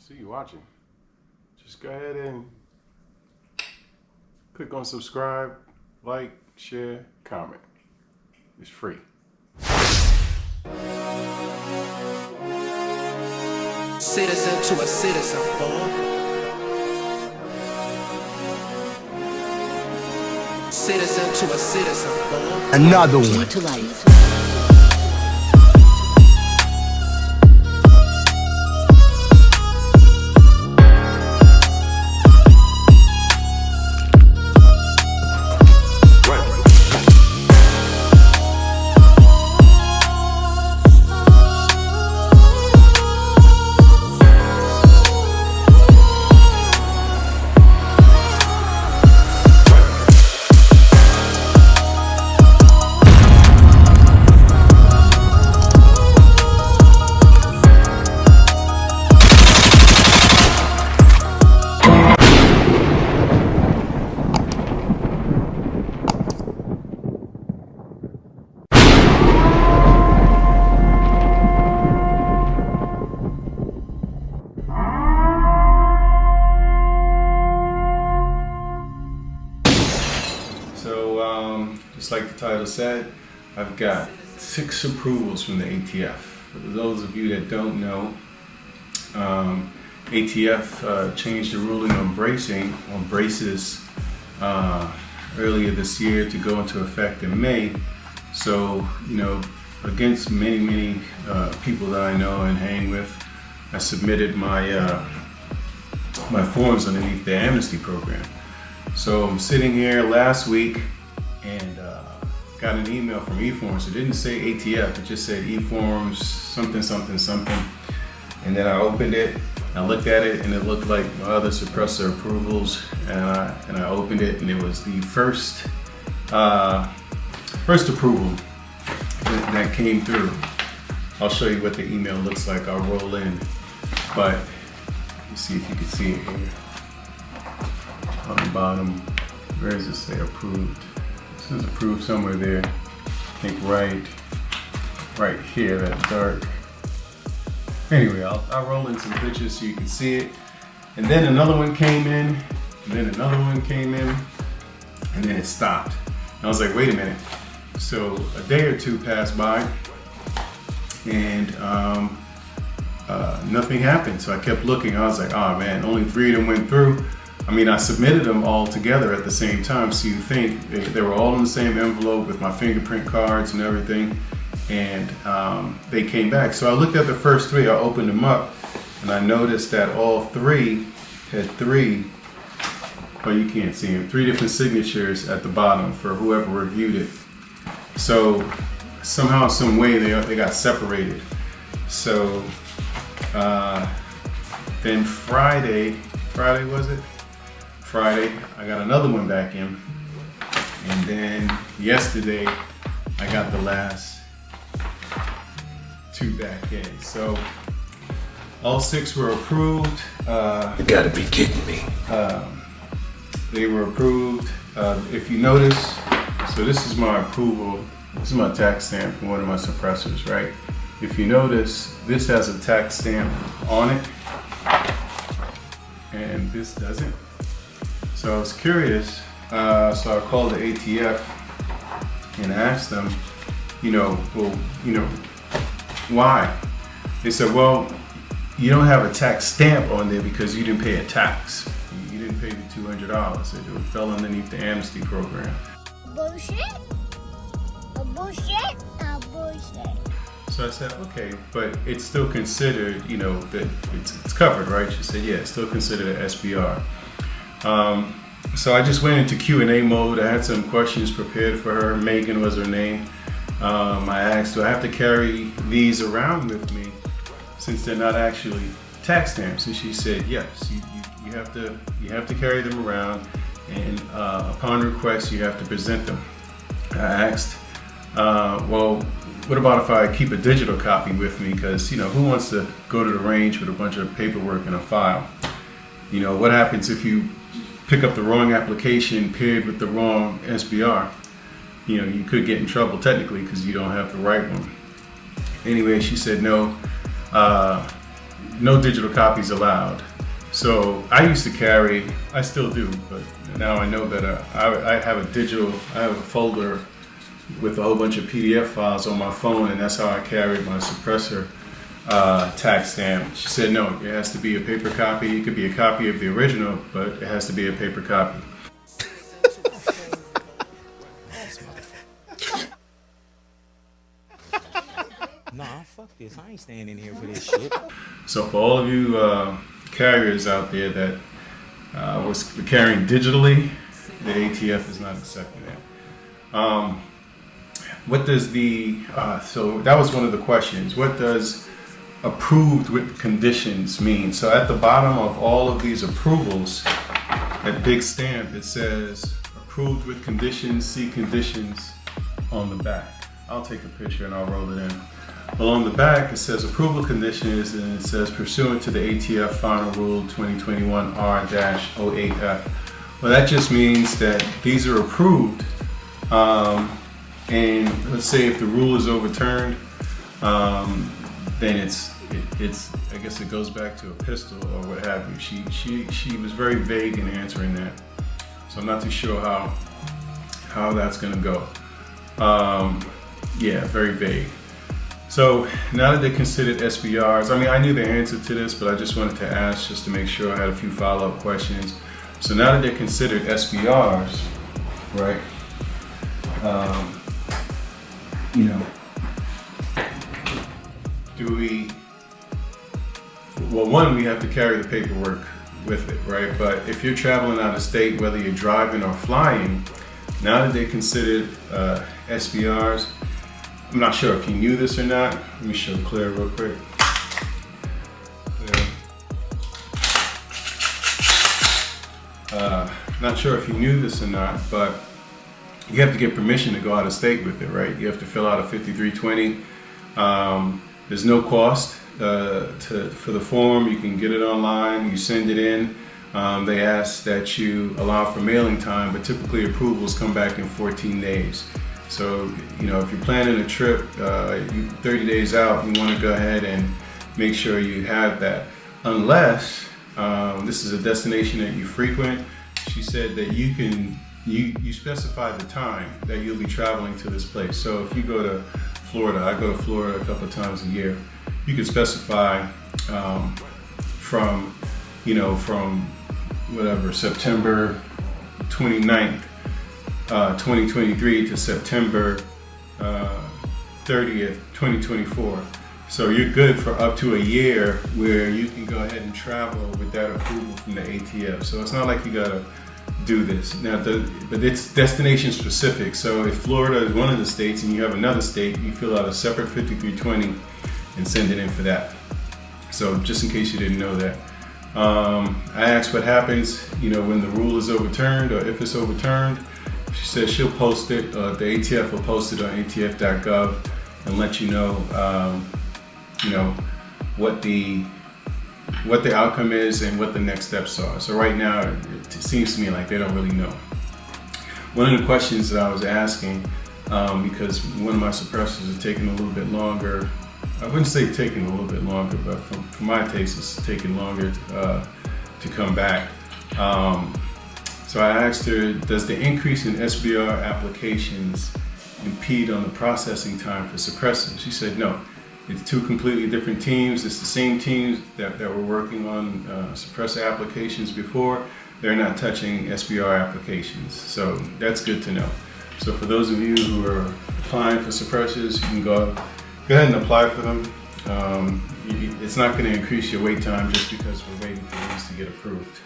see you watching. Just go ahead and click on subscribe, like, share, comment. It's free. Citizen to a citizen, fool. Citizen to a citizen, fool. Another one. Key to life. Just like the title said, I've got 6 approvals from the ATF. For those of you that don't know, ATF changed the ruling on braces earlier this year to go into effect in May. So, you know, against many people that I know and hang with, I submitted my my forms underneath the Amnesty program. So I'm sitting here last week and got an email from eForms. It didn't say ATF, it just said eForms something. And then I opened it, I looked at it, and it looked like my other suppressor approvals. And I opened it, and it was the first approval that came through. I'll show you what the email looks like. I'll roll in, but let's see if you can see it here on the bottom. Where does it say approved? It says approved somewhere there. I think right here, that dark. Anyway, I'll roll in some pictures so you can see it. And then another one came in, and then another one came in, and then it stopped. And I was like, wait a minute. So a day or two passed by, and nothing happened. So I kept looking. I was like, oh man, only 3 of them went through. I mean, I submitted them all together at the same time, so you think they were all in the same envelope with my fingerprint cards and everything, and they came back. So I looked at the first 3, I opened them up, and I noticed that all 3 had 3, well, you can't see them, 3 different signatures at the bottom for whoever reviewed it. So somehow, some way, they got separated. So then Friday was it? Friday, I got another one back in, and then yesterday I got the last 2 back in. So all 6 were approved. You gotta be kidding me. They were approved. If you notice, so this is my approval. This is my tax stamp from one of my suppressors, right? If you notice, this has a tax stamp on it, and this doesn't. So I was curious, so I called the ATF and asked them, why? They said, well, you don't have a tax stamp on there because you didn't pay a tax. You didn't pay the $200. It fell underneath the Amnesty program. Bullshit? Bullshit? Bullshit. So I said, okay, but it's still considered, that it's covered, right? She said, yeah, it's still considered an SBR. So I just went into Q&A mode. I had some questions prepared for her. Megan was her name. I asked, do I have to carry these around with me since they're not actually tax stamps? And she said, yes, you have to carry them around, and upon request, you have to present them. I asked, well, what about if I keep a digital copy with me? Because, who wants to go to the range with a bunch of paperwork in a file? What happens if you pick up the wrong application paired with the wrong SBR? You could get in trouble technically because you don't have the right one. Anyway, she said no, no digital copies allowed. So I used to carry, I still do, but now I know that I have a folder with a whole bunch of PDF files on my phone, and that's how I carried my suppressor tax stamp. She said, no, it has to be a paper copy. It could be a copy of the original, but it has to be a paper copy. Nah, fuck this. I ain't staying in here for this shit. So for all of you carriers out there that was carrying digitally, the ATF is not accepting that. What does so that was one of the questions. What does approved with conditions mean? So at the bottom of all of these approvals, that big stamp, it says approved with conditions, see conditions on the back. I'll take a picture and I'll roll it in. Along the back, it says approval conditions, and it says pursuant to the ATF Final Rule 2021R-08F. Well, that just means that these are approved. And let's say if the rule is overturned, then it's I guess it goes back to a pistol or what have you. She was very vague in answering that, so I'm not too sure how that's gonna go. Yeah, very vague. So now that they considered SBRs, I mean, I knew the answer to this, but I just wanted to ask just to make sure. I had a few follow-up questions. So now that they considered SBRs, right? You know, well, one, we have to carry the paperwork with it, right? But if you're traveling out of state, whether you're driving or flying, now that they considered SBRs, I'm not sure if you knew this or not. Let me show Claire real quick. Not sure if you knew this or not, but you have to get permission to go out of state with it, right? You have to fill out a 5320. There's no cost for the form. You can get it online. You send it in. They ask that you allow for mailing time, but typically approvals come back in 14 days. So, you know, if you're planning a trip 30 days out, you want to go ahead and make sure you have that. Unless this is a destination that you frequent, she said that you specify the time that you'll be traveling to this place. So if you go to Florida, I go to Florida a couple of times a year, you can specify from whatever, September 29th, 2023 to September 30th, 2024. So you're good for up to a year where you can go ahead and travel with that approval from the ATF. So it's not like you gotta do this. Now, but it's destination specific. So if Florida is one of the states and you have another state, you fill out a separate 5320 and send it in for that. So just in case you didn't know that. I asked what happens, when the rule is overturned or if it's overturned. She said she'll post it, the ATF will post it on atf.gov and let you know, what the outcome is and what the next steps are. So right now, it seems to me like they don't really know. One of the questions that I was asking, because one of my suppressors is taking a little bit longer, I wouldn't say taking a little bit longer, but for my taste, it's taking longer to come back. So I asked her, does the increase in SBR applications impede on the processing time for suppressors? She said no. It's two completely different teams. It's the same teams that were working on suppressor applications before. They're not touching SBR applications. So that's good to know. So for those of you who are applying for suppressors, you can go ahead and apply for them. It's not going to increase your wait time just because we're waiting for these to get approved.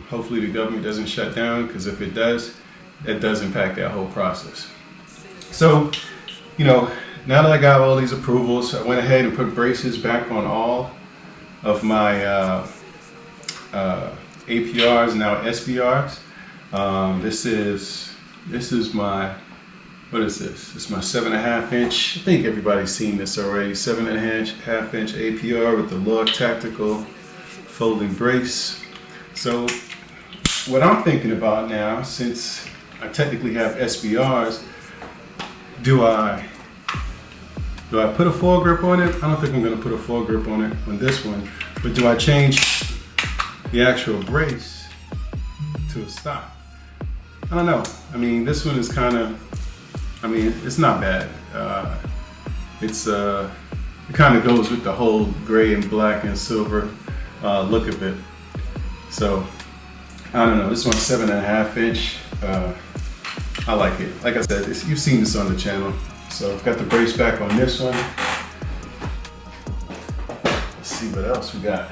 Hopefully the government doesn't shut down, because if it does, that does impact that whole process. So, now that I got all these approvals, I went ahead and put braces back on all of my APRs, now SBRs. This is my, what is this? It's my 7.5 inch. I think everybody's seen this already. 7.5 inch APR with the Log Tactical folding brace. So what I'm thinking about now, since I technically have SBRs, do I Do I put a foregrip on it? I don't think I'm gonna put a foregrip on it on this one, but do I change the actual brace to a stock? I don't know. I mean, this one is kind of, I mean, it's not bad. It kind of goes with the whole gray and black and silver look of it. So, I don't know, this one's 7.5 inch. I like it. Like I said, you've seen this on the channel. So I've got the brace back on this one. Let's see what else we got.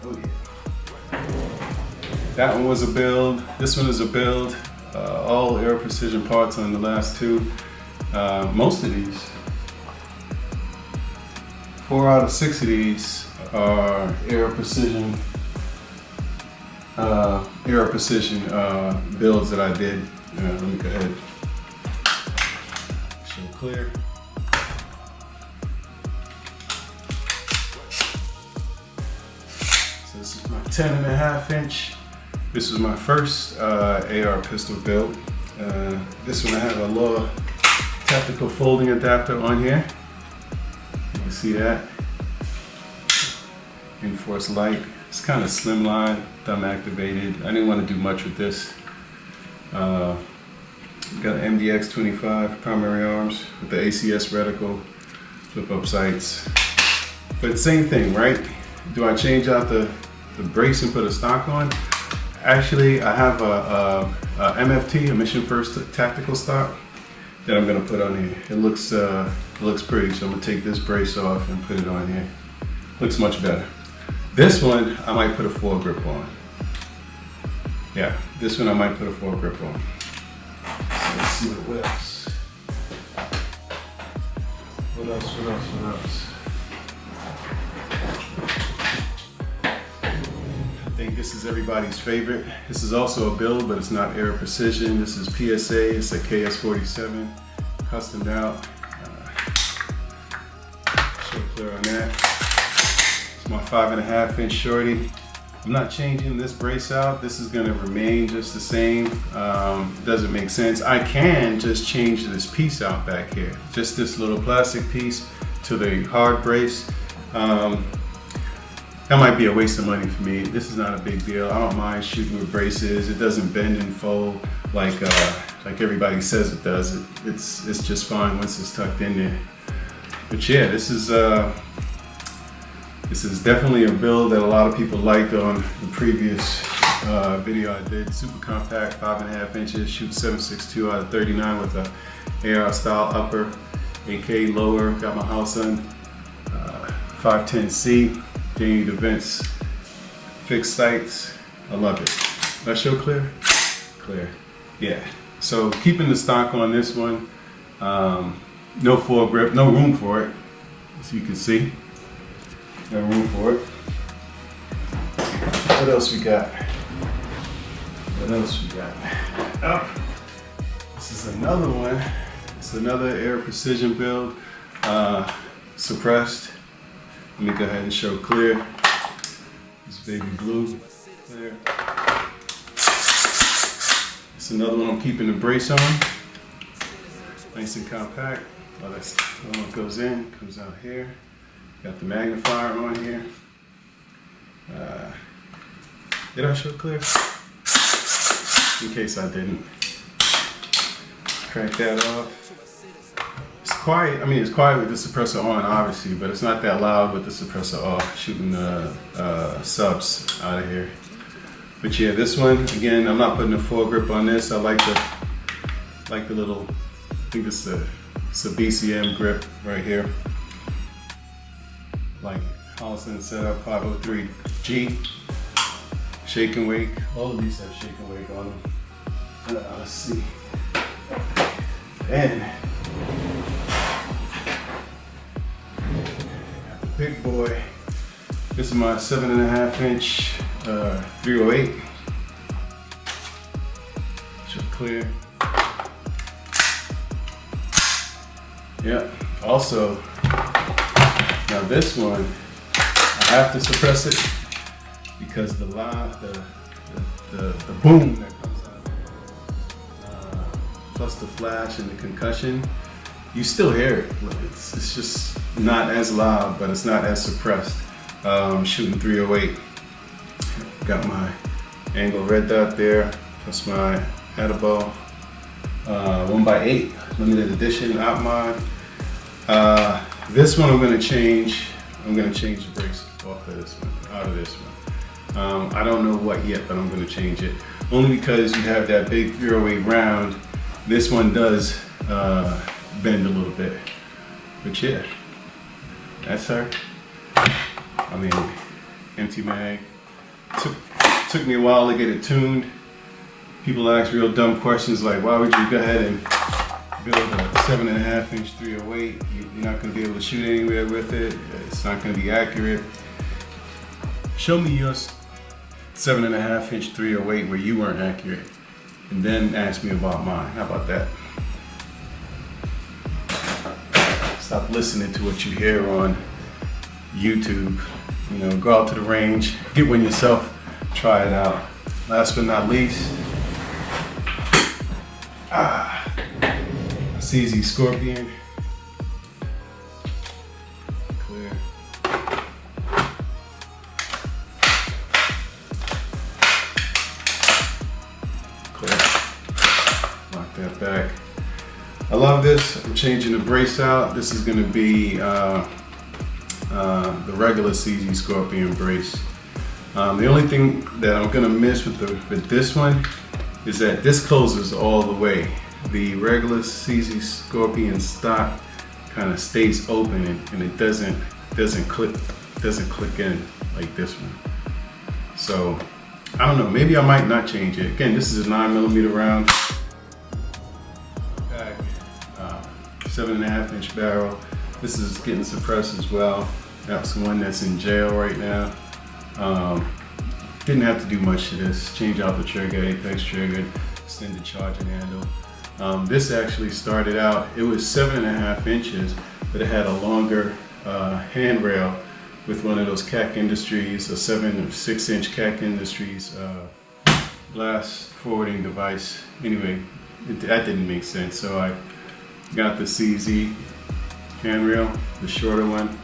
Oh yeah. That one was a build. This one is a build. All Air Precision parts on the last two. Most of these, 4 out of 6 of these are Air Precision builds that I did. Let me go ahead. Show clear. So this is my 10.5 inch. This was my first AR pistol build. This one I have a little tactical folding adapter on here. You can see that. Enforced light. It's kind of slimline, thumb activated. I didn't want to do much with this. Got an MDX 25 primary arms with the ACS reticle, flip up sights. But same thing, right? Do I change out the brace and put a stock on? Actually, I have a MFT, a Mission First tactical stock, that I'm gonna put on here. It looks pretty, so I'm gonna take this brace off and put it on here. Looks much better. This one, I might put a foregrip on. Yeah, this one I might put a foregrip on. So let's see what else. What else? I think this is everybody's favorite. This is also a build, but it's not Air Precision. This is PSA, it's a KS47, customed out. Show clear on that. It's my 5.5 inch shorty. I'm not changing this brace out. This is gonna remain just the same. Doesn't make sense. I can just change this piece out back here. Just this little plastic piece to the hard brace. That might be a waste of money for me. This is not a big deal. I don't mind shooting with braces. It doesn't bend and fold like everybody says it does. It's just fine once it's tucked in there. But yeah, this is definitely a build that a lot of people liked on the previous video I did. Super compact, 5.5 inches, shoot 7.62 out of 39 with a AR style upper, AK lower. Got my house on 510C. Gained events, fixed sights. I love it. Did I show clear? Clear. Yeah. So keeping the stock on this one. No foregrip, no room for it, as you can see. No room for it. What else we got? Oh, this is another one. It's another Air Precision build. Suppressed. Let me go ahead and show clear. This baby blue, clear. It's another one I'm keeping the brace on. Nice and compact. Oh, that's the one that goes in, comes out here. Got the magnifier on here. Did I show clear? In case I didn't. Crank that off. It's quiet. I mean, it's quiet with the suppressor on, obviously, but it's not that loud with the suppressor off. Shooting subs out of here. But yeah, this one again. I'm not putting a foregrip on this. I like the little. I think it's a BCM grip right here. Like Holliston setup 503G. Shake and wake. All of these have shake and wake on them. Let's see. And big boy. This is my 7.5 inch 308. Should clear. Yep. Also, now this one, I have to suppress it because the boom that comes out of it plus the flash and the concussion, you still hear it. It's just not as loud, but it's not as suppressed. Shooting 308. Got my angle red dot there, plus my edible 1x8 limited edition out mod. This one I'm gonna change. I'm gonna change the brakes off of this one, out of this one. I don't know what yet, but I'm gonna change it. Only because you have that big 308 round. This one does bend a little bit. But yeah, that's her. I mean, empty mag. Took me a while to get it tuned. People ask real dumb questions like, why would you go ahead and build a 7.5-inch 308? You're not gonna be able to shoot anywhere with it. It's not gonna be accurate. Show me your 7.5-inch 308 where you weren't accurate, and then ask me about mine. How about that? Stop listening to what you hear on YouTube. You know, go out to the range, get one yourself, try it out. Last but not least, CZ Scorpion. Clear. Clear. Lock that back. I love this. I'm changing the brace out. This is going to be the regular CZ Scorpion brace. The only thing that I'm going to miss with this one is that this closes all the way. The regular CZ Scorpion stock kind of stays open and it doesn't click in like this one. So I don't know. Maybe I might not change it. Again, this is a 9mm round. 7.5-inch barrel. This is getting suppressed as well. That's one that's in jail right now. Didn't have to do much to this. Change out the trigger, apex trigger, extend the charging handle. This actually started out, it was 7.5 inches, but it had a longer handrail with one of those CAC Industries, a 7 or 6-inch CAC Industries blast forwarding device. Anyway, that didn't make sense, so I got the CZ handrail, the shorter one,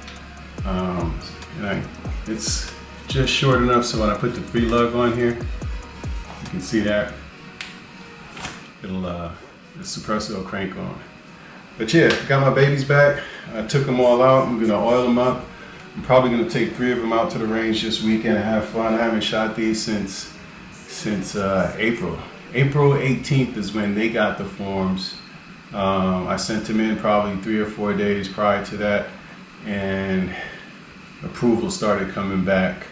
and it's just short enough so when I put the 3-lug on here, you can see that it'll the suppressor will crank on. But yeah, got my babies back. I took them all out. I'm gonna oil them up. I'm probably gonna take 3 of them out to the range this weekend and have fun. I haven't shot these since April. April 18th is when they got the forms. I sent them in probably 3 or 4 days prior to that, and approval started coming back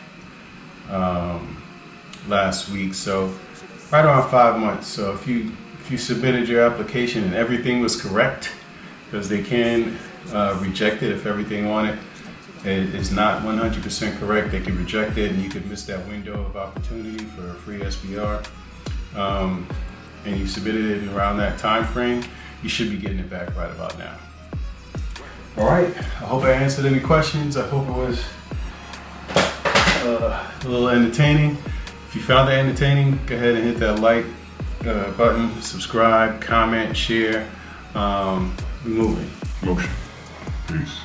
last week. So right around 5 months. So if you submitted your application and everything was correct, because they can reject it if everything on it is not 100% correct, they can reject it and you could miss that window of opportunity for a free SBR. And you submitted it in around that time frame, you should be getting it back right about now. All right, I hope I answered any questions. I hope it was a little entertaining. If you found that entertaining, go ahead and hit that like button, subscribe, comment, share. We're moving. Motion. Peace.